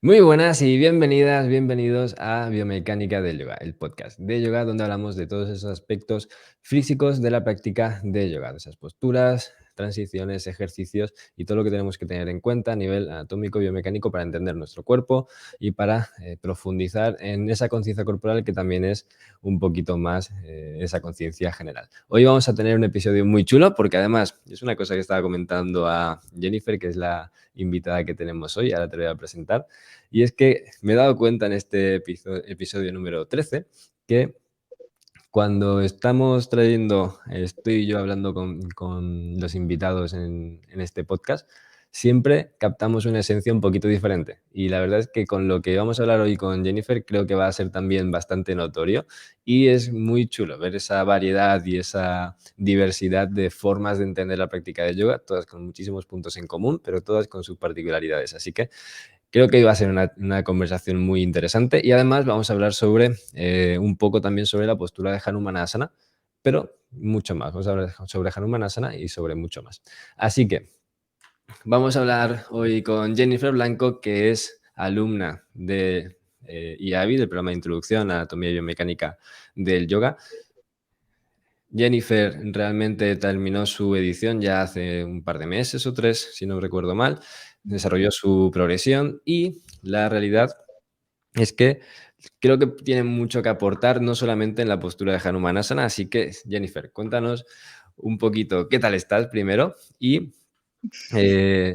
Muy buenas y bienvenidas, bienvenidos a Biomecánica del Yoga, el podcast de yoga donde hablamos de todos esos aspectos físicos de la práctica de yoga, de esas posturas, transiciones, ejercicios y todo lo que tenemos que tener en cuenta a nivel anatómico, biomecánico para entender nuestro cuerpo y para profundizar en esa conciencia corporal que también es un poquito más esa conciencia general. Hoy vamos a tener un episodio muy chulo porque además es una cosa que estaba comentando a Jennifer, que es la invitada que tenemos hoy, ahora te lo voy a presentar. Y es que me he dado cuenta en este episodio número 13 que cuando estamos estoy yo hablando con los invitados en este podcast, siempre captamos una esencia un poquito diferente. Y la verdad es que con lo que vamos a hablar hoy con Jennifer creo que va a ser también bastante notorio y es muy chulo ver esa variedad y esa diversidad de formas de entender la práctica de yoga, todas con muchísimos puntos en común, pero todas con sus particularidades. Así que creo que iba a ser una conversación muy interesante y además vamos a hablar sobre un poco también sobre la postura de Hanumanasana, pero mucho más. Vamos a hablar sobre Hanumanasana y sobre mucho más. Así que vamos a hablar hoy con Jennifer Blanco, que es alumna de IABI, del programa de Introducción a Anatomía y Biomecánica del Yoga. Jennifer realmente terminó su edición ya hace un par de meses o 3, si no recuerdo mal. Desarrolló su progresión y la realidad es que creo que tiene mucho que aportar, no solamente en la postura de Hanumanasana. Así que, Jennifer, cuéntanos un poquito qué tal estás primero y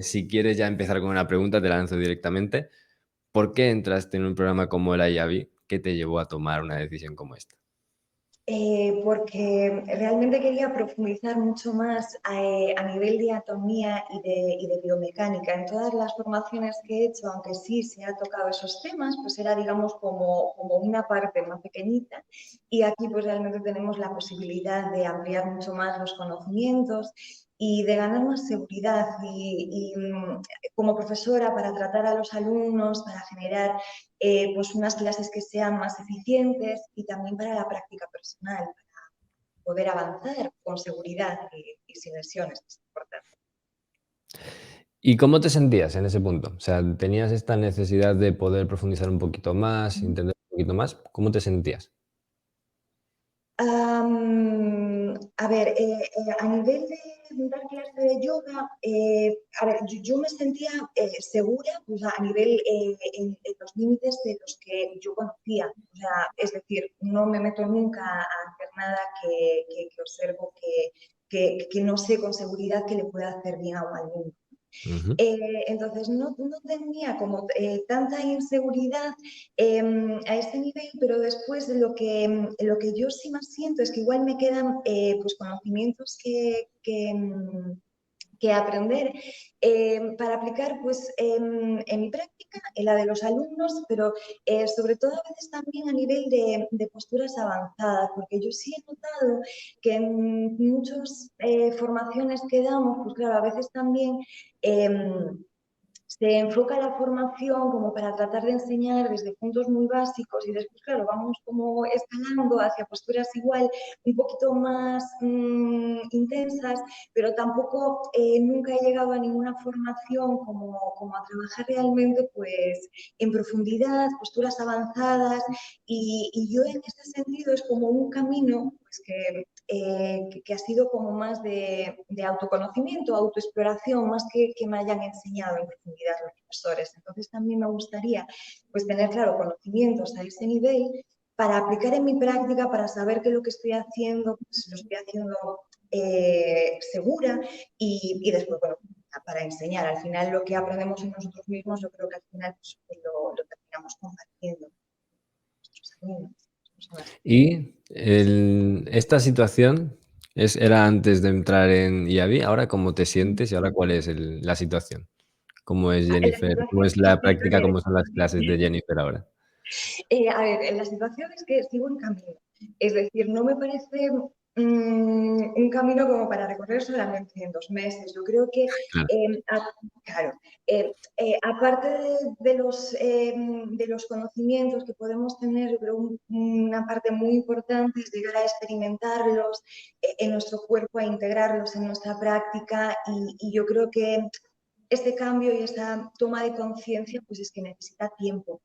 si quieres ya empezar con una pregunta, te la lanzo directamente. ¿Por qué entraste en un programa como el IABI? ¿Qué te llevó a tomar una decisión como esta? Porque realmente quería profundizar mucho más a nivel de anatomía y de biomecánica. En todas las formaciones que he hecho, aunque sí se ha tocado esos temas, pues era, digamos, como una parte más pequeñita. Y aquí pues realmente tenemos la posibilidad de ampliar mucho más los conocimientos y de ganar más seguridad como profesora para tratar a los alumnos, para generar pues unas clases que sean más eficientes y también para la práctica personal, para poder avanzar con seguridad y sin lesiones, que es importante. ¿Y cómo te sentías en ese punto? O sea, ¿tenías esta necesidad de poder profundizar un poquito más, entender un poquito más? ¿Cómo te sentías? A ver, a nivel de dar clase de yoga, a ver, yo me sentía segura pues, a nivel en los límites de los que yo conocía. O sea, es decir, no me meto nunca a hacer nada que observo que no sé con seguridad que le pueda hacer bien a un alumno. Ujú. Entonces no tenía como tanta inseguridad a este nivel, pero después lo que yo sí más siento es que igual me quedan pues conocimientos que aprender para aplicar pues, en mi práctica, en la de los alumnos, pero sobre todo a veces también a nivel de posturas avanzadas, porque yo sí he notado que en muchas formaciones que damos, pues claro, a veces también se enfoca la formación como para tratar de enseñar desde puntos muy básicos y después, claro, vamos como escalando hacia posturas igual un poquito más intensas, pero tampoco nunca he llegado a ninguna formación como a trabajar realmente pues en profundidad, posturas avanzadas y yo en este sentido es como un camino pues que ha sido como más de autoconocimiento, autoexploración, más que me hayan enseñado en profundidad los profesores. Entonces también me gustaría pues tener, claro, conocimientos a ese nivel para aplicar en mi práctica, para saber que lo que estoy haciendo, pues lo estoy haciendo segura y después, bueno, para enseñar. Al final lo que aprendemos en nosotros mismos, yo creo que al final pues, lo terminamos compartiendo con nuestros alumnos, personas. Y esta situación era antes de entrar en IABI. ¿Ahora cómo te sientes y ahora cuál es la situación? ¿Cómo es La Jennifer? ¿Cómo situación, es la práctica? ¿Cómo son las clases de Jennifer ahora? a ver, la situación es que sigo en camino. Es decir, no me parece un camino como para recorrer solamente en 2 meses. Yo creo que, Claro. claro, aparte de los conocimientos que podemos tener, yo creo una parte muy importante es llegar a experimentarlos en nuestro cuerpo, a integrarlos en nuestra práctica y yo creo que ese cambio y esa toma de conciencia, pues es que necesita tiempo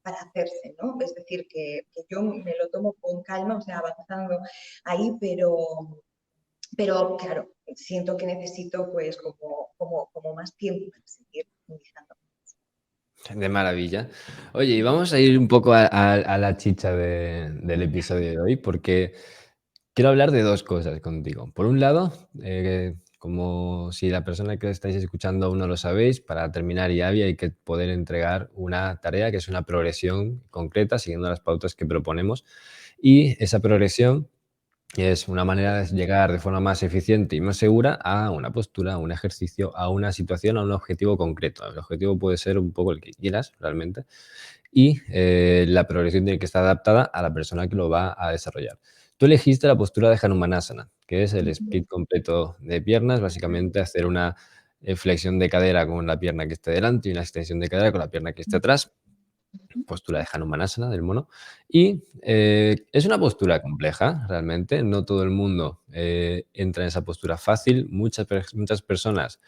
para hacerse, ¿no? Es decir, que yo me lo tomo con calma, o sea, avanzando ahí, pero claro, siento que necesito pues como más tiempo para seguir profundizando. De maravilla. Oye, y vamos a ir un poco a la chicha del episodio de hoy, porque quiero hablar de 2 cosas contigo. Por un lado, como si la persona que estáis escuchando aún no lo sabéis, para terminar IABI hay que poder entregar una tarea que es una progresión concreta, siguiendo las pautas que proponemos, y esa progresión es una manera de llegar de forma más eficiente y más segura a una postura, a un ejercicio, a una situación, a un objetivo concreto. El objetivo puede ser un poco el que quieras realmente y la progresión tiene que estar adaptada a la persona que lo va a desarrollar. Tú elegiste la postura de Hanumanasana, que es el split completo de piernas, básicamente hacer una flexión de cadera con la pierna que esté delante y una extensión de cadera con la pierna que esté atrás, postura de Hanumanasana, del mono. Y es una postura compleja, realmente. No todo el mundo entra en esa postura fácil. Muchas personas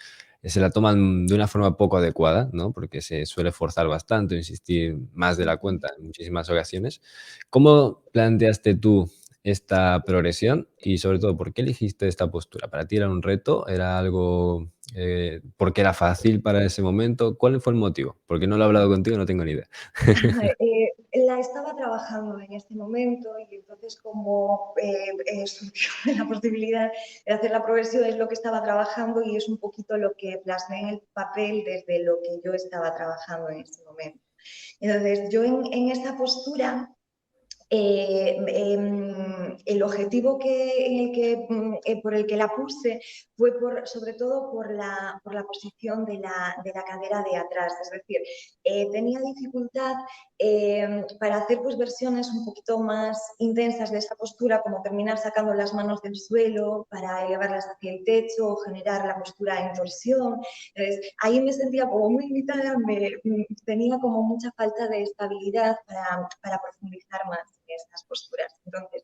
se la toman de una forma poco adecuada, ¿no? Porque se suele forzar bastante, insistir más de la cuenta en muchísimas ocasiones. ¿Cómo planteaste tú esta progresión y sobre todo por qué elegiste esta postura? ¿Para ti era un reto? ¿Era algo porque era fácil para ese momento? ¿Cuál fue el motivo? Porque no lo he hablado contigo, no tengo ni idea. La estaba trabajando en este momento y entonces como surgió la posibilidad de hacer la progresión es lo que estaba trabajando y es un poquito lo que plasmé en el papel desde lo que yo estaba trabajando en ese momento. Entonces yo en esta postura el objetivo por el que la puse fue sobre todo por la posición de la cadera de atrás. Es decir, tenía dificultad para hacer pues, versiones un poquito más intensas de esta postura, como terminar sacando las manos del suelo para elevarlas hacia el techo o generar la postura en torsión. Entonces, ahí me sentía como muy limitada, tenía como mucha falta de estabilidad para profundizar más en estas posturas. Entonces,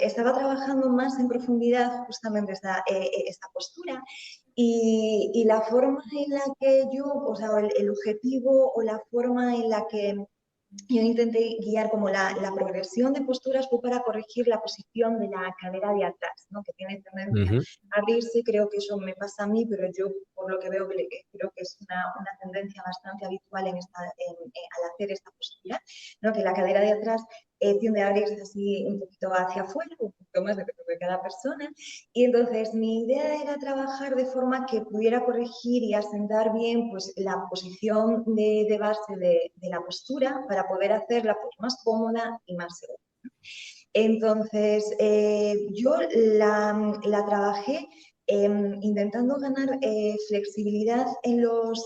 estaba trabajando más en profundidad justamente esta postura y la forma en la que yo, o sea, el objetivo o la forma en la que yo intenté guiar como la progresión de posturas fue para corregir la posición de la cadera de atrás, ¿no? Que tiene tendencia Ujú. a abrirse. Creo que eso me pasa a mí, pero yo por lo que veo creo que es una tendencia bastante habitual al hacer esta postura, ¿no? Que la cadera de atrás tiende a abrirse así un poquito hacia afuera, un poquito más de cada persona. Y entonces mi idea era trabajar de forma que pudiera corregir y asentar bien pues, la posición de base de la postura para poder hacerla pues, más cómoda y más segura. Entonces, yo la trabajé intentando ganar flexibilidad en los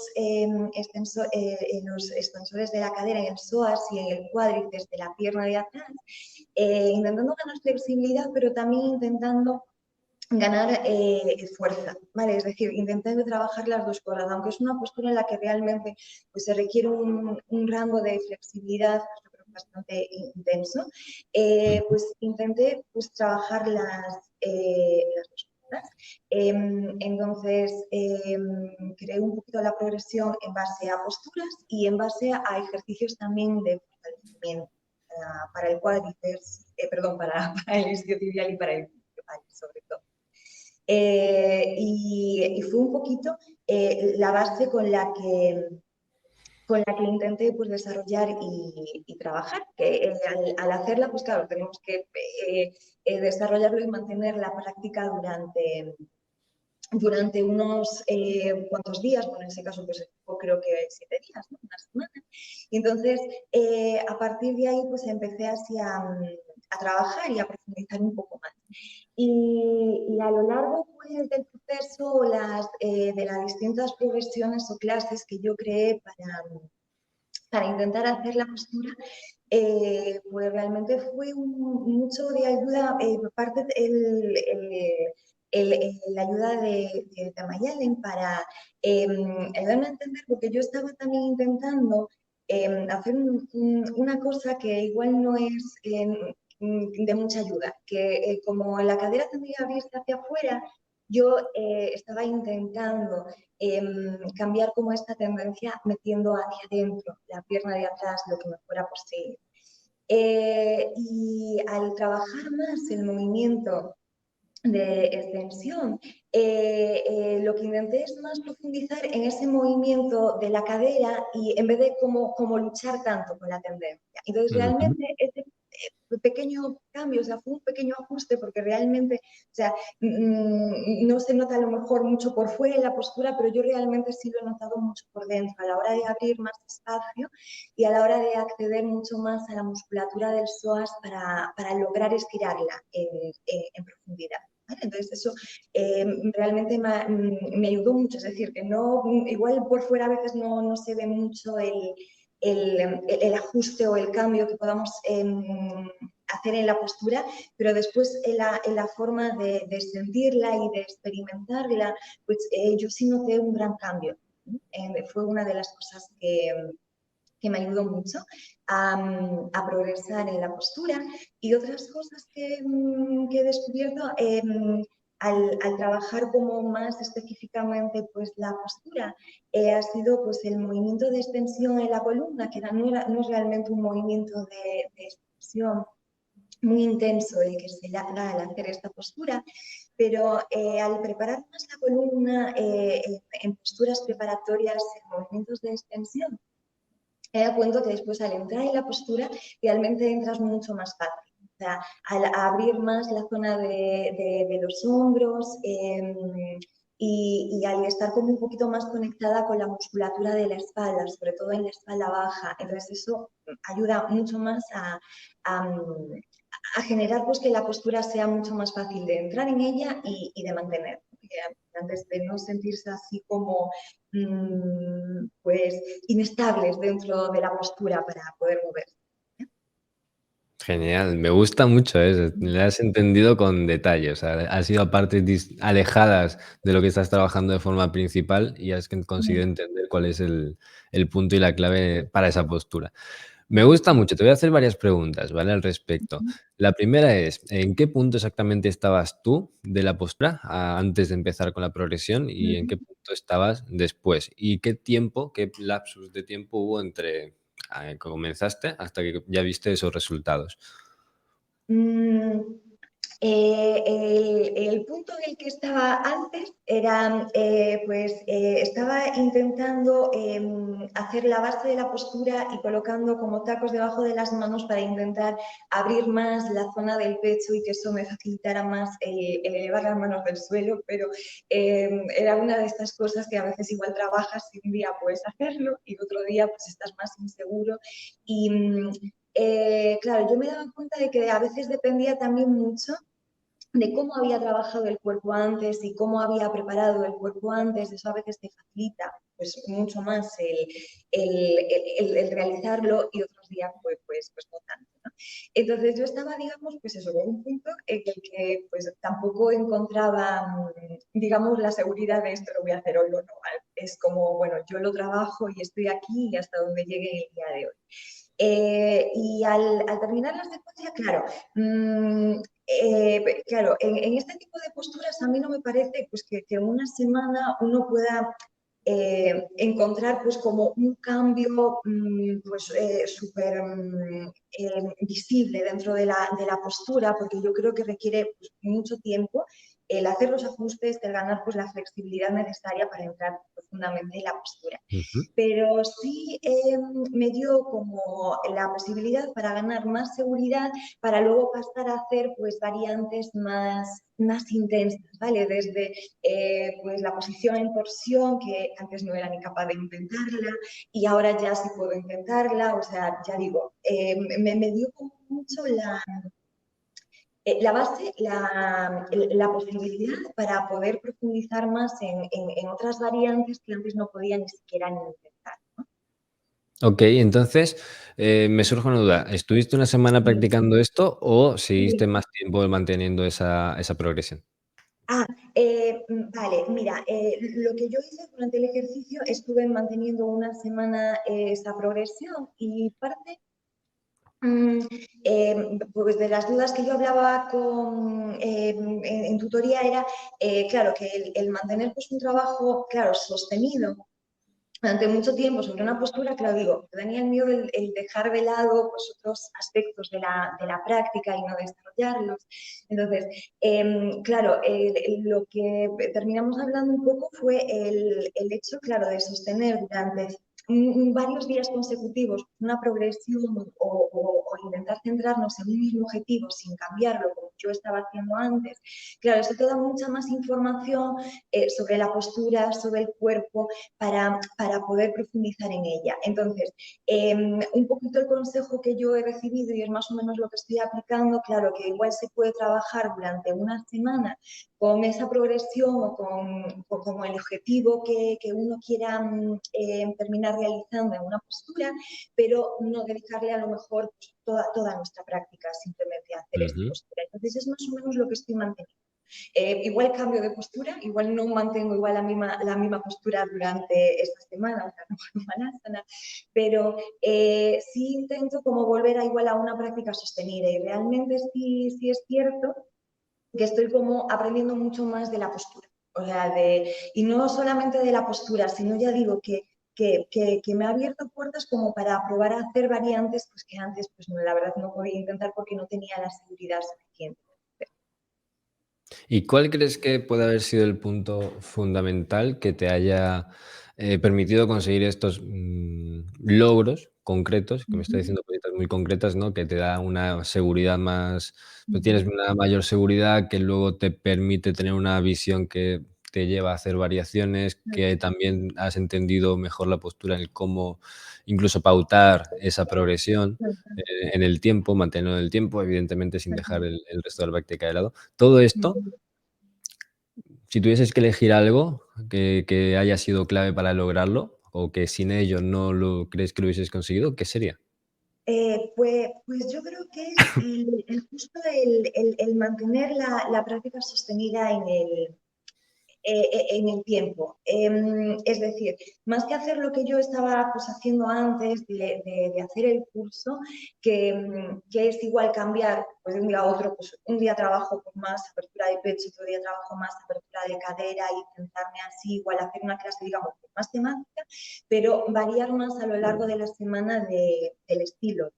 extensores de la cadera, en el psoas y en el cuádriceps de la pierna de atrás, intentando ganar flexibilidad, pero también intentando ganar fuerza, ¿vale? Es decir, intentando trabajar las dos cosas, aunque es una postura en la que realmente pues, se requiere un rango de flexibilidad yo creo, bastante intenso, pues intenté pues, trabajar las dos cosas. Entonces, creé un poquito la progresión en base a posturas y en base a ejercicios también de fortalecimiento para el cuádriceps, perdón, para el isquiotibial y para el sobre todo. Y fue un poquito la base con la que intenté pues, desarrollar y trabajar. Que al hacerla, pues claro, tenemos que desarrollarlo y mantener la práctica durante unos cuantos días, bueno, en ese caso pues creo que 7 días, ¿no? Una semana. Y entonces, a partir de ahí, pues empecé así a trabajar y a profundizar un poco más. Y a lo largo pues, del proceso de las distintas progresiones o clases que yo creé para intentar hacer la postura, pues realmente fue mucho de ayuda, por parte la ayuda de Mayalen para ayudarme a entender, porque yo estaba también intentando hacer una cosa que igual no es de mucha ayuda, que como la cadera tendría que abrirse hacia afuera, yo estaba intentando cambiar como esta tendencia metiendo hacia adentro la pierna de atrás lo que me fuera posible. Y al trabajar más el movimiento de extensión, lo que intenté es más profundizar en ese movimiento de la cadera y en vez de como luchar tanto con la tendencia. Entonces, Ujú. realmente ese pequeño cambio, o sea, fue un pequeño ajuste porque realmente, o sea, no se nota a lo mejor mucho por fuera en la postura, pero yo realmente sí lo he notado mucho por dentro, a la hora de abrir más espacio y a la hora de acceder mucho más a la musculatura del psoas para lograr estirarla en profundidad. ¿Vale? Entonces eso realmente me ayudó mucho, es decir, que no, igual por fuera a veces no se ve mucho el ajuste o el cambio que podamos hacer en la postura, pero después en la forma de sentirla y de experimentarla, pues yo sí noté un gran cambio. Fue una de las cosas que me ayudó mucho a progresar en la postura. Y otras cosas que he descubierto al trabajar como más específicamente pues, la postura, ha sido pues, el movimiento de extensión en la columna, que no es realmente un movimiento de extensión muy intenso el que se da al hacer esta postura, pero al preparar más la columna en posturas preparatorias, en movimientos de extensión, me dado cuenta que después al entrar en la postura realmente entras mucho más fácil. O sea, al abrir más la zona de los hombros y al estar como un poquito más conectada con la musculatura de la espalda, sobre todo en la espalda baja. Entonces eso ayuda mucho más a, a generar pues que la postura sea mucho más fácil de entrar en ella y de mantener. Antes de no sentirse así como pues inestables dentro de la postura para poder moverse. Genial, me gusta mucho eso, le has entendido con detalle, o sea, has ido a partes alejadas de lo que estás trabajando de forma principal y has conseguido entender cuál es el punto y la clave para esa postura. Me gusta mucho, te voy a hacer varias preguntas, ¿vale? Al respecto. La primera es, ¿en qué punto exactamente estabas tú de la postura antes de empezar con la progresión y en qué punto estabas después? ¿Y qué tiempo, qué lapsus de tiempo hubo entre que comenzaste hasta que ya viste esos resultados? Mm, el punto en el que estaba antes era, estaba intentando hacer la base de la postura y colocando como tacos debajo de las manos para intentar abrir más la zona del pecho y que eso me facilitara más el elevar las manos del suelo, pero era una de estas cosas que a veces igual trabajas y un día puedes hacerlo y otro día pues estás más inseguro y claro, yo me daba cuenta de que a veces dependía también mucho de cómo había trabajado el cuerpo antes y cómo había preparado el cuerpo antes, eso a veces te facilita pues mucho más el realizarlo y otros días pues no tanto. ¿No? Entonces yo estaba, digamos, pues eso, en un punto en el que pues tampoco encontraba, digamos, la seguridad de esto lo voy a hacer hoy o no. Es como, bueno, yo lo trabajo y estoy aquí y hasta donde llegue el día de hoy. Y al terminar la secuencia, claro, claro, en este tipo de posturas a mí no me parece pues, que en una semana uno pueda encontrar pues como un cambio pues súper visible dentro de la postura, porque yo creo que requiere pues, mucho tiempo el hacer los ajustes, el ganar pues la flexibilidad necesaria para entrar profundamente en la postura. Ujú. Pero sí me dio como la posibilidad para ganar más seguridad, para luego pasar a hacer pues variantes más intensas, ¿vale? Desde pues la posición en torsión, que antes no era ni capaz de intentarla, y ahora ya sí puedo intentarla, o sea, ya digo, me dio como mucho la base, la posibilidad para poder profundizar más en otras variantes que antes no podía ni siquiera ni intentar. Ok, entonces me surge una duda. ¿Estuviste una semana Sí, practicando esto o seguiste sí. más tiempo manteniendo esa progresión? Ah, vale, mira, lo que yo hice durante el ejercicio estuve manteniendo una semana esa progresión y parte Mm, pues de las dudas que yo hablaba en tutoría era, claro, que el mantener pues, un trabajo, claro, sostenido durante mucho tiempo sobre una postura, claro, digo, tenía el miedo el dejar de lado pues, otros aspectos de la práctica y no desarrollarlos. Entonces, claro, lo que terminamos hablando un poco fue el hecho, claro, de sostener durante varios días consecutivos una progresión o intentar centrarnos en un mismo objetivo sin cambiarlo como yo estaba haciendo antes. Claro, eso te da mucha más información sobre la postura, sobre el cuerpo, para poder profundizar en ella. Entonces, un poquito el consejo que yo he recibido y es más o menos lo que estoy aplicando, claro que igual se puede trabajar durante una semana con esa progresión con el objetivo que uno quiera terminar realizando en una postura, pero no dedicarle a lo mejor pues, toda nuestra práctica simplemente a hacer esta Ujú. postura. Entonces es más o menos lo que estoy manteniendo. Igual cambio de postura, igual no mantengo igual la misma postura durante esta semana, o sea, no hago malasana, pero sí intento como volver a igual a una práctica sostenida y realmente sí es cierto que estoy como aprendiendo mucho más de la postura. O sea, y no solamente de la postura, sino ya digo que me ha abierto puertas como para probar a hacer variantes pues que antes pues la verdad no podía intentar porque no tenía la seguridad suficiente. ¿Y cuál crees que puede haber sido el punto fundamental que te haya, permitido conseguir estos, logros concretos? Que me estás Uh diciendo cositas muy concretas, ¿no? Que te da una seguridad más, tú tienes -huh. una mayor seguridad que luego te permite tener una visión que te lleva a hacer variaciones, que también has entendido mejor la postura, en el cómo incluso pautar esa progresión, en el tiempo, mantenerlo en el tiempo, evidentemente sin dejar el resto de la práctica de lado. Todo esto, si tuvieses que elegir algo que haya sido clave para lograrlo, o que sin ello no lo crees que lo hubieses conseguido, ¿qué sería? Pues yo creo que es justo el mantener la práctica sostenida en el tiempo. Es decir, más que hacer lo que yo estaba pues, haciendo antes de hacer el curso, que es igual cambiar pues, de un día a otro, pues, un día trabajo con más apertura de pecho, otro día trabajo más apertura de cadera y centrarme así, igual hacer una clase, digamos, con más temática, pero variar más a lo largo de la semana del estilo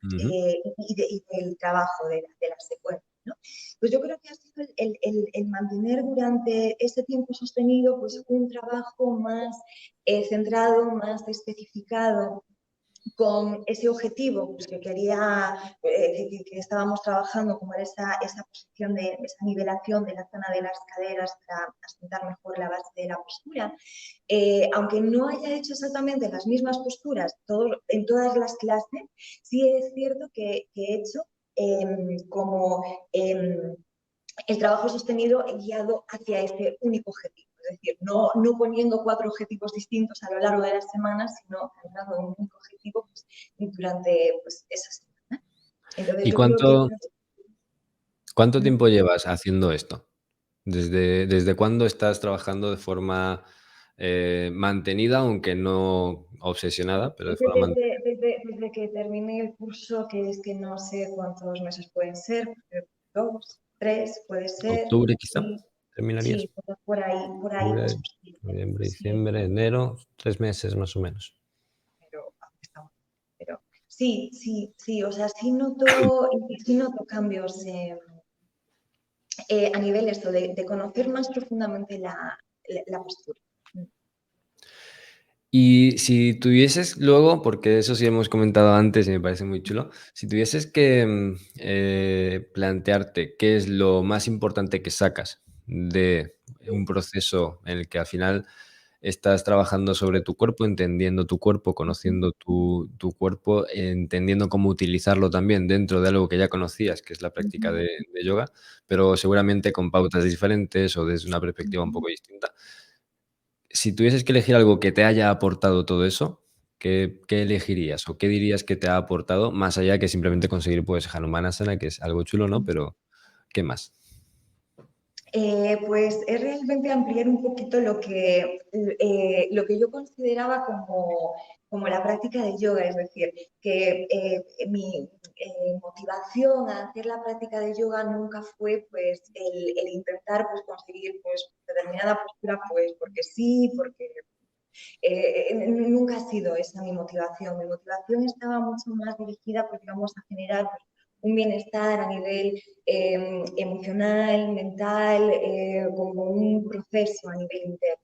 Ujú. y del trabajo de la secuencia. ¿No? Pues yo creo que ha sido el mantener durante este tiempo sostenido pues un trabajo más centrado, más especificado con ese objetivo pues, que quería, que estábamos trabajando, como era esa posición esa nivelación de la zona de las caderas para asentar mejor la base de la postura. Aunque no haya hecho exactamente las mismas posturas en todas las clases, sí es cierto que he hecho como el trabajo sostenido guiado hacia ese único objetivo. Es decir, no poniendo 4 objetivos distintos a lo largo de la semana, sino centrando en un único objetivo pues, durante pues, esa semana. Entonces, ¿Y yo creo que... cuánto tiempo llevas haciendo esto? ¿Desde cuándo estás trabajando de forma, mantenida, aunque no obsesionada, pero de forma mantenida? Desde que terminé el curso, que es que no sé cuántos meses pueden ser, 2, 3, puede ser, ¿Octubre quizá? sí, ¿Terminarías? sí, por ahí es Octubre, posible. noviembre, Sí, diciembre, enero, 3 meses más o menos. pero estamos. Pero sí, o sea, sí noto cambios a nivel esto de conocer más profundamente la postura. Y si tuvieses luego, porque eso sí hemos comentado antes y me parece muy chulo, si tuvieses que, plantearte qué es lo más importante que sacas de un proceso en el que al final estás trabajando sobre tu cuerpo, entendiendo tu cuerpo, conociendo tu cuerpo, entendiendo cómo utilizarlo también dentro de algo que ya conocías, que es la práctica de yoga, pero seguramente con pautas diferentes o desde una perspectiva un poco distinta. Si tuvieses que elegir algo que te haya aportado todo eso, ¿qué elegirías? ¿O qué dirías que te ha aportado, más allá que simplemente conseguir, pues, Hanumanasana, que es algo chulo, ¿no? Pero, ¿qué más? Pues es realmente ampliar un poquito lo que yo consideraba como la práctica de yoga, es decir, que mi motivación a hacer la práctica de yoga nunca fue pues el intentar pues conseguir pues determinada postura pues porque sí, porque nunca ha sido esa mi motivación. Mi motivación estaba mucho más dirigida, pues, digamos, a generar pues, un bienestar a nivel emocional, mental, como un proceso a nivel interno.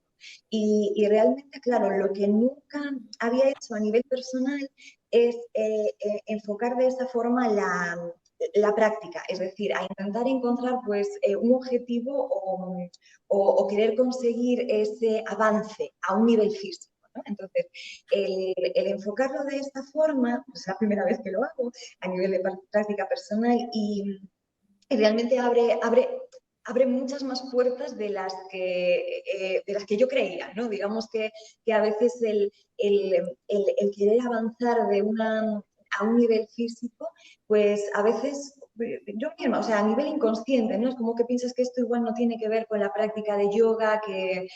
Y realmente, claro, lo que nunca había hecho a nivel personal es enfocar de esa forma la práctica, es decir, a intentar encontrar pues un objetivo o querer conseguir ese avance a un nivel físico. ¿No? Entonces, el enfocarlo de esta forma, pues es la primera vez que lo hago a nivel de práctica personal y realmente abre muchas más puertas de las que yo creía, ¿no? Digamos que a veces el querer avanzar a un nivel físico, pues a veces yo misma, o sea, a nivel inconsciente, ¿no? Es como que piensas que esto igual no tiene que ver con la práctica de yoga, que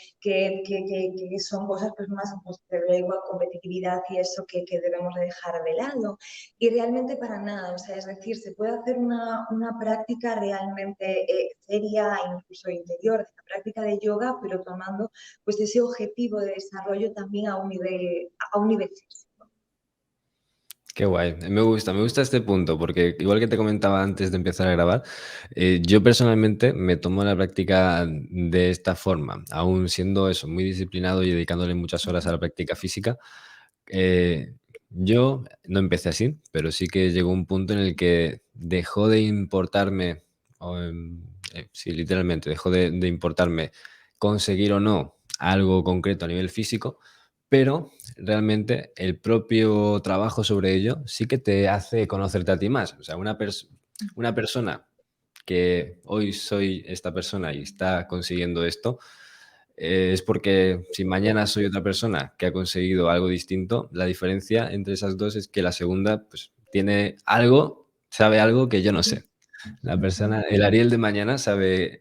son cosas pues más pues, de igual competitividad y eso que debemos de dejar de lado. Y realmente para nada, o sea, es decir, se puede hacer una práctica realmente seria, incluso interior, de la práctica de yoga, pero tomando pues ese objetivo de desarrollo también a un nivel físico. Qué guay, me gusta este punto, porque igual que te comentaba antes de empezar a grabar, yo personalmente me tomo la práctica de esta forma, aún siendo eso, muy disciplinado y dedicándole muchas horas a la práctica física. Yo no empecé así, pero sí que llegó un punto en el que dejó de importarme, sí, literalmente, dejó de importarme conseguir o no algo concreto a nivel físico, pero realmente el propio trabajo sobre ello sí que te hace conocerte a ti más. O sea, una persona que hoy soy esta persona y está consiguiendo esto, es porque si mañana soy otra persona que ha conseguido algo distinto, la diferencia entre esas dos es que la segunda, pues, tiene algo, sabe algo que yo no sé. La persona, el Ariel de mañana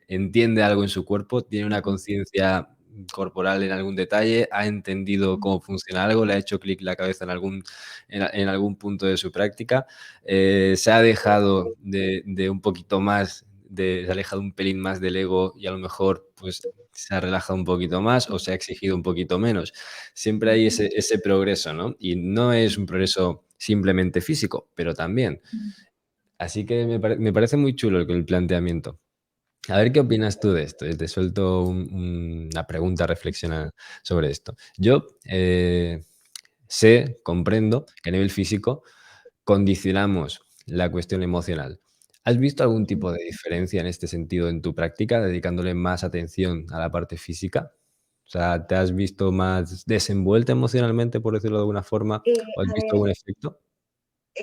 entiende algo en su cuerpo, tiene una conciencia corporal en algún detalle, ha entendido cómo funciona algo, le ha hecho clic la cabeza en algún punto de su práctica, se ha dejado de un poquito más, se ha alejado un pelín más del ego y a lo mejor, pues, se ha relajado un poquito más o se ha exigido un poquito menos. Siempre hay ese progreso, ¿no? Y no es un progreso simplemente físico, pero también. Así que me parece muy chulo el planteamiento. A ver qué opinas tú de esto. Te suelto una pregunta, reflexiona sobre esto. Yo comprendo que a nivel físico condicionamos la cuestión emocional. ¿Has visto algún tipo de diferencia en este sentido en tu práctica, dedicándole más atención a la parte física? O sea, ¿te has visto más desenvuelta emocionalmente, por decirlo de alguna forma, o has A visto ver, algún efecto?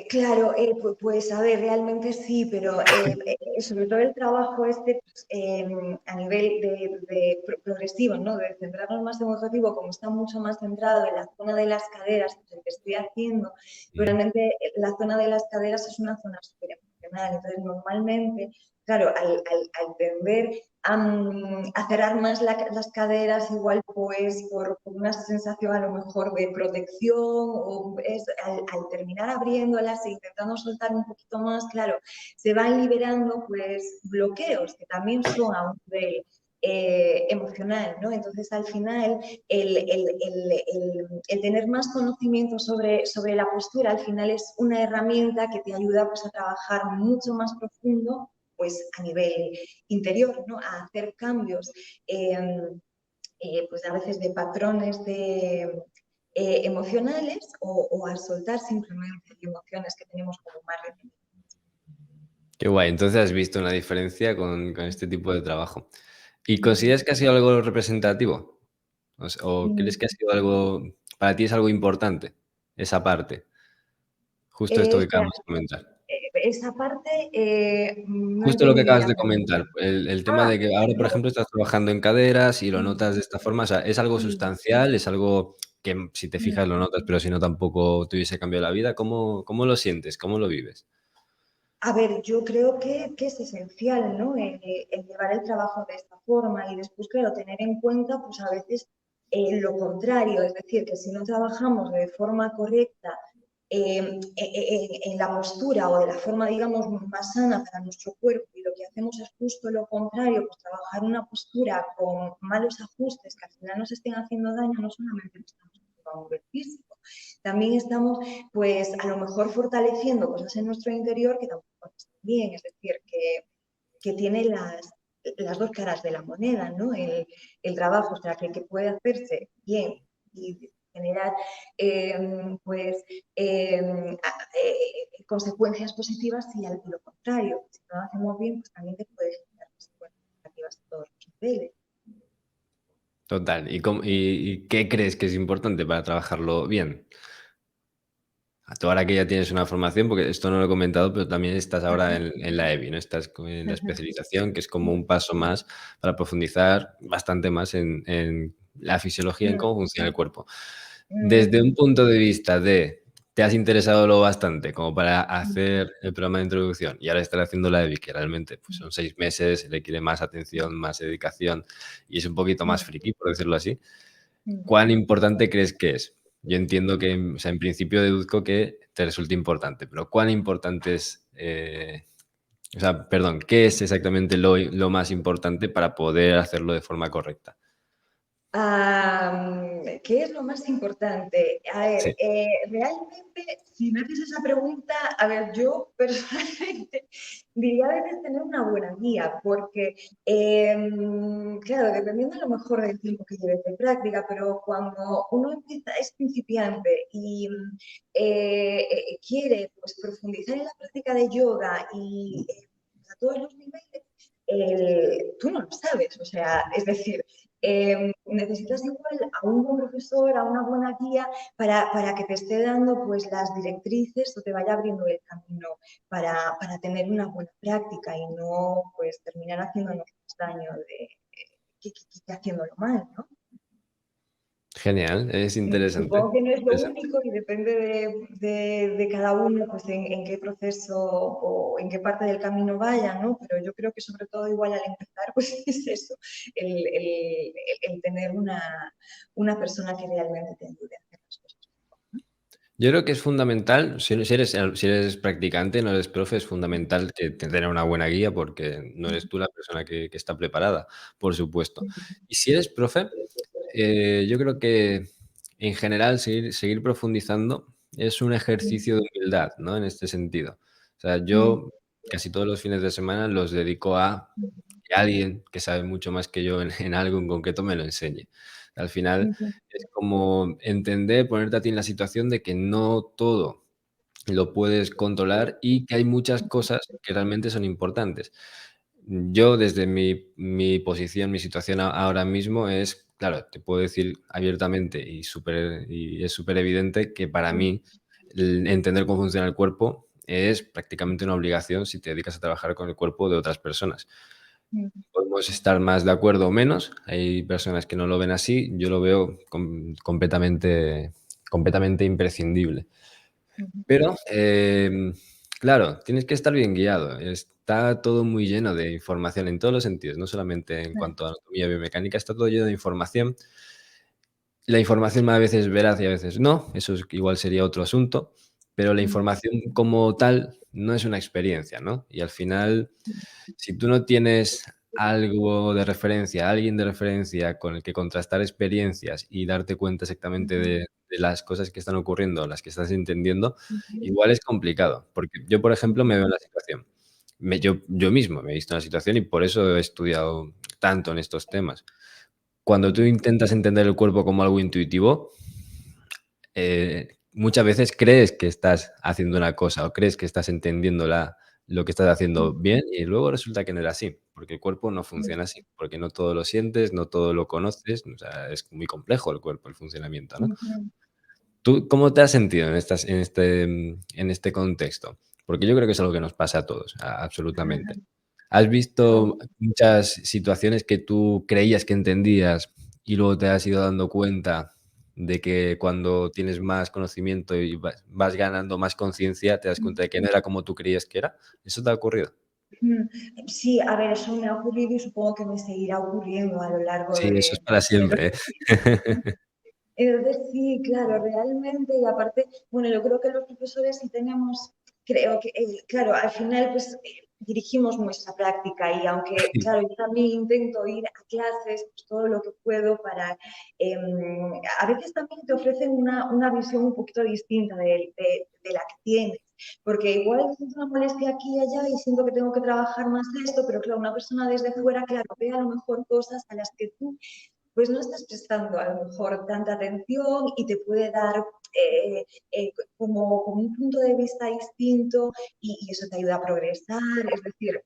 Claro, pues a ver, realmente sí, pero sobre todo el trabajo este pues, a nivel progresivo, ¿no? De centrarnos más en un objetivo, como está mucho más centrado en la zona de las caderas, pues, el que estoy haciendo, pero Mm. realmente la zona de las caderas es una zona súper emocional, entonces normalmente, claro, al tender a cerrar más las caderas, igual pues por una sensación a lo mejor de protección o es, al terminar abriéndolas e intentando soltar un poquito más, claro, se van liberando pues bloqueos que también son a un nivel emocional, ¿no? Entonces al final el tener más conocimiento sobre la postura al final es una herramienta que te ayuda pues a trabajar mucho más profundo pues a nivel interior, ¿no? A hacer cambios, pues a veces de patrones emocionales o a soltar simplemente emociones que tenemos como más retenidas. Qué guay. Entonces has visto una diferencia con este tipo de trabajo. ¿Y consideras que ha sido algo representativo? ¿O crees que ha sido algo para ti es algo importante, esa parte? Justo esto que Espera, acabamos de comentar. esa parte no Justo lo que entendí bien acabas la de pregunta. comentar, el tema Ah, de que ahora, por vale. ejemplo, estás trabajando en caderas y lo notas de esta forma, o sea, ¿es algo Sí. sustancial? ¿Es algo que, si te fijas, lo notas, pero si no, tampoco te hubiese cambiado la vida? ¿Cómo lo sientes? ¿Cómo lo vives? A ver, yo creo que es esencial, ¿no? El llevar el trabajo de esta forma y después, claro, tener en cuenta, pues a veces lo contrario, es decir, que si no trabajamos de forma correcta en la postura o de la forma, digamos, más sana para nuestro cuerpo y lo que hacemos es justo lo contrario, pues trabajar una postura con malos ajustes que al final nos estén haciendo daño, no solamente nos estamos haciendo a nivel físico, también estamos, pues, a lo mejor fortaleciendo cosas en nuestro interior que tampoco están bien, es decir, que tiene las dos caras de la moneda, ¿no? El trabajo, o sea, que puede hacerse bien y generar, pues, consecuencias positivas y al lo contrario, si no lo hacemos bien, pues también te puede generar consecuencias negativas a todos los niveles. Total. ¿Y qué crees que es importante para trabajarlo bien? Tú ahora que ya tienes una formación, porque esto no lo he comentado, pero también estás ahora en la EBI, ¿no? Estás en la especialización, que es como un paso más para profundizar bastante más en la fisiología, en cómo funciona el cuerpo. Desde un punto de vista de, te has interesado lo bastante como para hacer el programa de introducción y ahora estar haciendo la EBI, que realmente pues, son 6 meses, requiere más atención, más dedicación y es un poquito más friki, por decirlo así. ¿Cuán importante crees que es? Yo entiendo que, o sea, en principio deduzco que te resulta importante, pero ¿cuán importante es, o sea, perdón, qué es exactamente lo más importante para poder hacerlo de forma correcta? ¿Qué es lo más importante? A ver, Sí. realmente, si me haces esa pregunta, a ver, yo personalmente diría a veces tener una buena guía, porque, claro, dependiendo a lo mejor del tiempo que lleves de práctica, pero cuando uno empieza, es principiante y quiere pues, profundizar en la práctica de yoga y a todos los niveles, tú no lo sabes, o sea, es decir, necesitas igual a un buen profesor, a una buena guía para que te esté dando pues las directrices o te vaya abriendo el camino para tener una buena práctica y no pues terminar haciéndonos daño que haciéndolo mal, ¿no? Genial, es interesante. Supongo que no es lo Interesante. único y depende de cada uno pues en qué proceso o en qué parte del camino vaya, ¿no? Pero yo creo que sobre todo igual al empezar pues es eso, el tener una persona que realmente te ayude a hacer las cosas. Yo creo que es fundamental, si eres practicante, no eres profe, es fundamental que tener una buena guía porque no eres tú la persona que está preparada, por supuesto. Y si eres profe, yo creo que en general seguir profundizando es un ejercicio de humildad, ¿no? En este sentido. O sea, yo casi todos los fines de semana los dedico a que alguien que sabe mucho más que yo en algo en concreto me lo enseñe. Al final es como entender, ponerte a ti en la situación de que no todo lo puedes controlar y que hay muchas cosas que realmente son importantes. Yo desde mi posición, mi situación ahora mismo es, claro, te puedo decir abiertamente y es súper evidente que para mí entender cómo funciona el cuerpo es prácticamente una obligación si te dedicas a trabajar con el cuerpo de otras personas. Podemos estar más de acuerdo o menos. Hay personas que no lo ven así. Yo lo veo completamente imprescindible. Pero, claro, tienes que estar bien guiado. Está todo muy lleno de información en todos los sentidos, no solamente en cuanto a anatomía biomecánica, está todo lleno de información. La información a veces es veraz y a veces no, eso igual sería otro asunto, pero la información como tal no es una experiencia, ¿no? Y al final, si tú no tienes algo de referencia, alguien de referencia con el que contrastar experiencias y darte cuenta exactamente de las cosas que están ocurriendo, las que estás entendiendo, igual es complicado. Porque yo, por ejemplo, me veo en la situación. Yo mismo me he visto en la situación y por eso he estudiado tanto en estos temas. Cuando tú intentas entender el cuerpo como algo intuitivo, muchas veces crees que estás haciendo una cosa o crees que estás entendiendo lo que estás haciendo bien y luego resulta que no era así, porque el cuerpo no funciona así, porque no todo lo sientes, no todo lo conoces, o sea, es muy complejo el cuerpo, el funcionamiento, ¿no? ¿Tú cómo te has sentido en este contexto? Porque yo creo que es algo que nos pasa a todos, absolutamente. ¿Has visto muchas situaciones que tú creías que entendías y luego te has ido dando cuenta de que cuando tienes más conocimiento y vas ganando más conciencia, te das cuenta de que no era como tú creías que era? ¿Eso te ha ocurrido? Mm, sí, a ver, eso me ha ocurrido y supongo que me seguirá ocurriendo a lo largo Sí, eso es para de los siempre, ¿eh? entonces, sí, claro, realmente, y aparte, bueno, yo creo que los profesores sí tenemos, creo que, claro, al final, pues dirigimos nuestra práctica y aunque, claro, yo también intento ir a clases, pues todo lo que puedo para, a veces también te ofrecen una visión un poquito distinta de la que tienes, porque igual siento una molestia aquí y allá y siento que tengo que trabajar más de esto, pero claro, una persona desde fuera, claro, ve a lo mejor cosas a las que tú pues no estás prestando a lo mejor tanta atención y te puede dar como un punto de vista distinto y eso te ayuda a progresar. Es decir,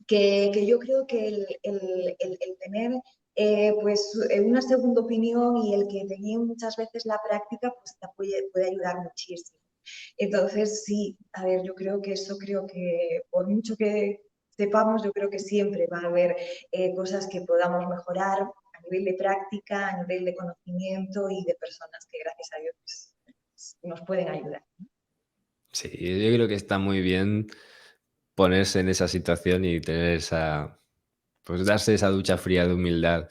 que yo creo que el tener pues una segunda opinión y el que te guíe muchas veces la práctica pues te puede ayudar muchísimo. Entonces, sí, a ver, yo creo que eso, creo que por mucho que sepamos, yo creo que siempre va a haber cosas que podamos mejorar a nivel de práctica, a nivel de conocimiento y de personas que gracias a Dios pues, nos pueden ayudar. Sí, yo creo que está muy bien ponerse en esa situación y tener esa, pues darse esa ducha fría de humildad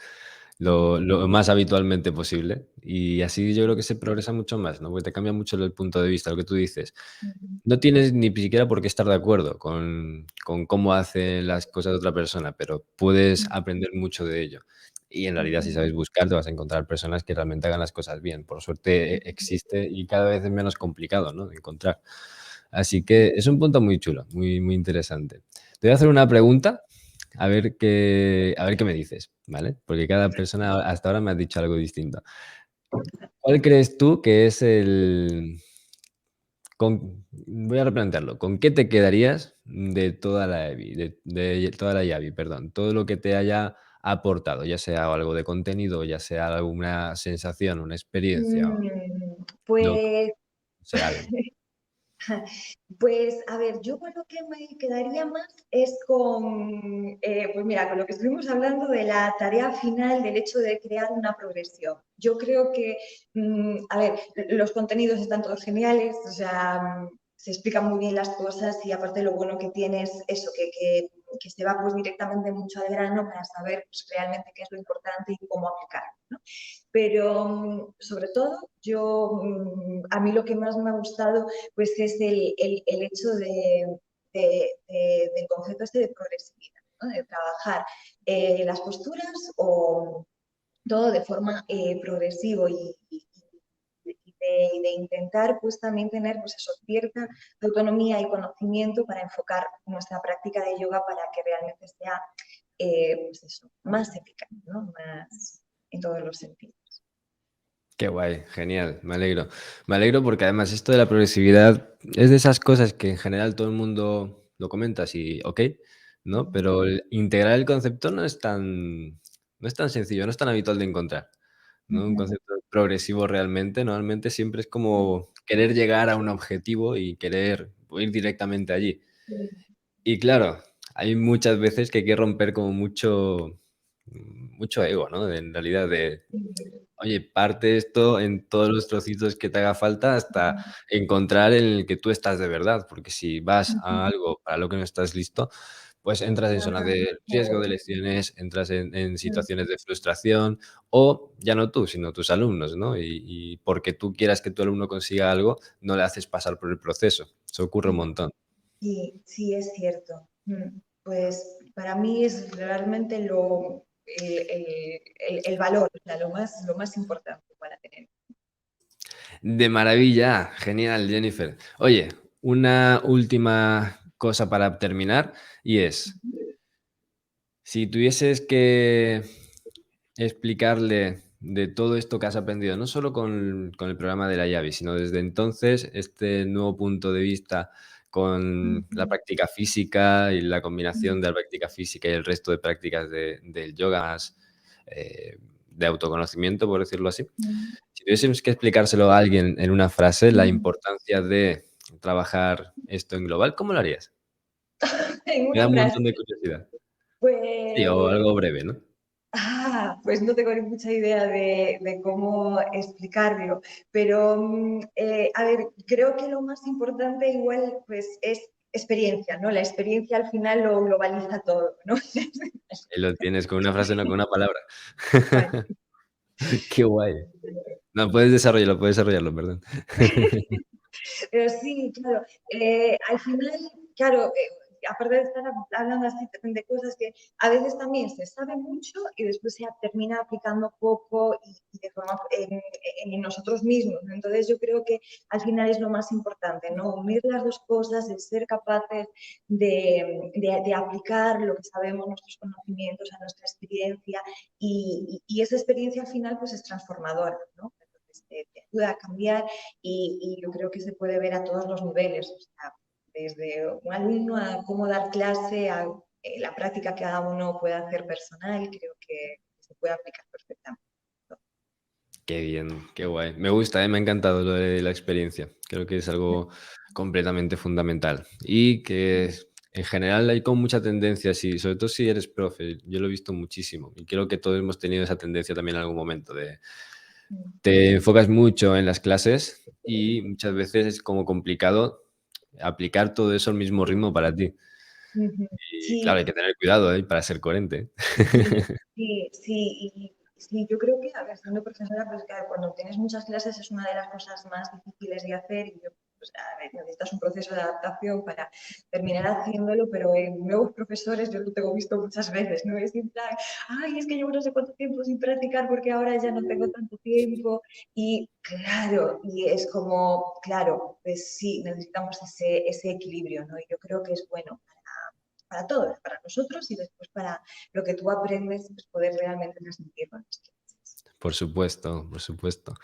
lo más habitualmente posible. Y así yo creo que se progresa mucho más, ¿no? Porque te cambia mucho el punto de vista, lo que tú dices. No tienes ni siquiera por qué estar de acuerdo con cómo hace las cosas de otra persona, pero puedes aprender mucho de ello. Y en realidad, si sabes buscar, te vas a encontrar personas que realmente hagan las cosas bien. Por suerte existe y cada vez es menos complicado, ¿no? De encontrar. Así que es un punto muy chulo, muy, muy interesante. Te voy a hacer una pregunta, a ver qué me dices, ¿vale? Porque cada persona hasta ahora me ha dicho algo distinto. ¿Cuál crees tú que es voy a replantearlo, ¿con qué te quedarías de toda la EBI, de toda la IABI, perdón? Todo lo que te haya aportado, ya sea algo de contenido, ya sea alguna sensación, una experiencia, o lo que Pues sea algo. Pues, a ver, yo con lo que me quedaría más es con, pues mira, con lo que estuvimos hablando de la tarea final del hecho de crear una progresión. Yo creo que, a ver, los contenidos están todos geniales, o sea, se explican muy bien las cosas y aparte lo bueno que tiene es eso, que se va pues directamente mucho al grano para saber pues, realmente qué es lo importante y cómo aplicarlo, ¿no? Pero sobre todo, a mí lo que más me ha gustado pues es el hecho del concepto este de progresividad, ¿no? De trabajar las posturas o todo de forma progresivo y de intentar pues también tener pues eso, cierta autonomía y conocimiento para enfocar nuestra práctica de yoga para que realmente sea pues eso, más eficaz, ¿no? Más en todos los sentidos. Qué guay, genial, me alegro. Me alegro porque además esto de la progresividad es de esas cosas que en general todo el mundo lo comentas y ok, ¿no? Pero integrar el concepto no es tan sencillo, no es tan habitual de encontrar, ¿no? Un concepto progresivo realmente, normalmente siempre es como querer llegar a un objetivo y querer ir directamente allí. Y claro, hay muchas veces que hay que romper como mucho ego, ¿no? En realidad de oye, parte esto en todos los trocitos que te haga falta hasta encontrar en el que tú estás de verdad, porque si vas a algo para lo que no estás listo, pues entras en zonas de riesgo de lesiones, entras en situaciones de frustración o ya no tú, sino tus alumnos, ¿no? Y porque tú quieras que tu alumno consiga algo, no le haces pasar por el proceso. Eso ocurre un montón. Sí, sí, es cierto. Pues para mí es realmente el valor, o sea, lo más importante para tener. De maravilla, genial, Jennifer. Oye, una última cosa para terminar y es, si tuvieses que explicarle de todo esto que has aprendido, no solo con el programa de la Yavi, sino desde entonces, este nuevo punto de vista con la práctica física y la combinación de la práctica física y el resto de prácticas del yoga más de autoconocimiento, por decirlo así. Si tuviésemos que explicárselo a alguien en una frase, la importancia de trabajar esto en global, ¿cómo lo harías? En Me da una un frase, montón de curiosidad. Sí, o pues algo breve, ¿no? Pues no tengo ni mucha idea de cómo explicarlo, pero a ver, creo que lo más importante igual pues es experiencia, ¿no? La experiencia al final lo globaliza todo, ¿no? Ahí lo tienes con una frase, no con una palabra. Vale. Qué guay. No, puedes desarrollarlo, perdón. Pero sí, claro, al final, claro, aparte de estar hablando así de cosas que a veces también se sabe mucho y después se termina aplicando poco y de forma en nosotros mismos, ¿no? Entonces yo creo que al final es lo más importante, ¿no? Unir las dos cosas, el ser capaces de aplicar lo que sabemos, nuestros conocimientos, a nuestra experiencia y esa experiencia al final pues es transformadora, ¿no? Entonces te ayuda a cambiar y yo creo que se puede ver a todos los niveles, o sea, desde un alumno a cómo dar clase, a la práctica que cada uno puede hacer personal, creo que se puede aplicar perfectamente. Qué bien, qué guay. Me gusta, me ha encantado lo de la experiencia. Creo que es algo completamente fundamental y que en general hay con mucha tendencia, sí, sobre todo si eres profe, yo lo he visto muchísimo y creo que todos hemos tenido esa tendencia también en algún momento de te enfocas mucho en las clases y muchas veces es como complicado aplicar todo eso al mismo ritmo para ti. Y Sí, claro, hay que tener cuidado, para ser coherente. sí, sí, sí, y sí, yo creo que, a ver, siendo profesora, pues claro, cuando tienes muchas clases es una de las cosas más difíciles de hacer y yo, pues, a ver, necesitas un proceso de adaptación para terminar haciéndolo, pero en nuevos profesores yo lo tengo visto muchas veces, ¿no? Es en plan, ay, es que llevo no sé cuánto tiempo sin practicar porque ahora ya no tengo tanto tiempo y claro, y es como, claro, pues sí, necesitamos ese equilibrio, ¿no? Y yo creo que es bueno para todos, para nosotros y después para lo que tú aprendes, pues poder realmente transmitirlo a los clientes. Por supuesto, por supuesto.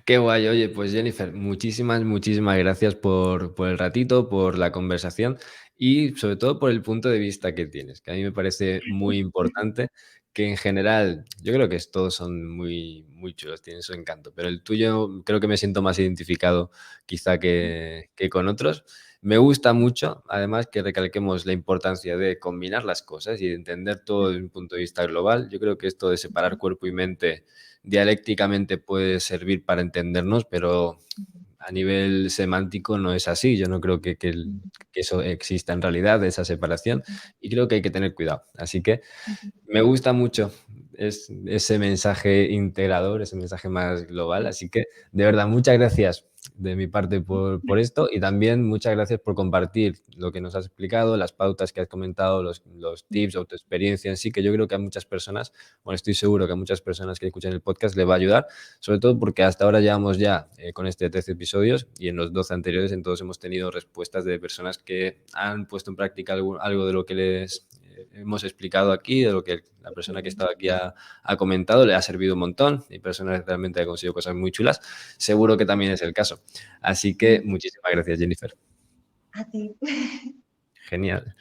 Qué guay. Oye, pues Jennifer, muchísimas, muchísimas gracias por el ratito, por la conversación y sobre todo por el punto de vista que tienes, que a mí me parece muy importante, que en general yo creo que todos son muy, muy chulos, tienen su encanto, pero el tuyo creo que me siento más identificado quizá que con otros. Me gusta mucho, además, que recalquemos la importancia de combinar las cosas y de entender todo desde un punto de vista global. Yo creo que esto de separar cuerpo y mente dialécticamente puede servir para entendernos, pero a nivel semántico no es así. Yo no creo que eso exista en realidad, esa separación, y creo que hay que tener cuidado. Así que me gusta mucho ese mensaje integrador, ese mensaje más global. Así que, de verdad, muchas gracias de mi parte por esto y también muchas gracias por compartir lo que nos has explicado, las pautas que has comentado, los tips o tu experiencia en sí, que yo creo que a muchas personas, bueno, estoy seguro que a muchas personas que escuchan el podcast le va a ayudar, sobre todo porque hasta ahora llevamos ya con este 13 episodios y en los 12 anteriores en todos hemos tenido respuestas de personas que han puesto en práctica algo de lo que les hemos explicado aquí, de lo que la persona que estaba aquí ha comentado, le ha servido un montón y personas que realmente han conseguido cosas muy chulas. Seguro que también es el caso. Así que muchísimas gracias, Jennifer. A ti. Genial.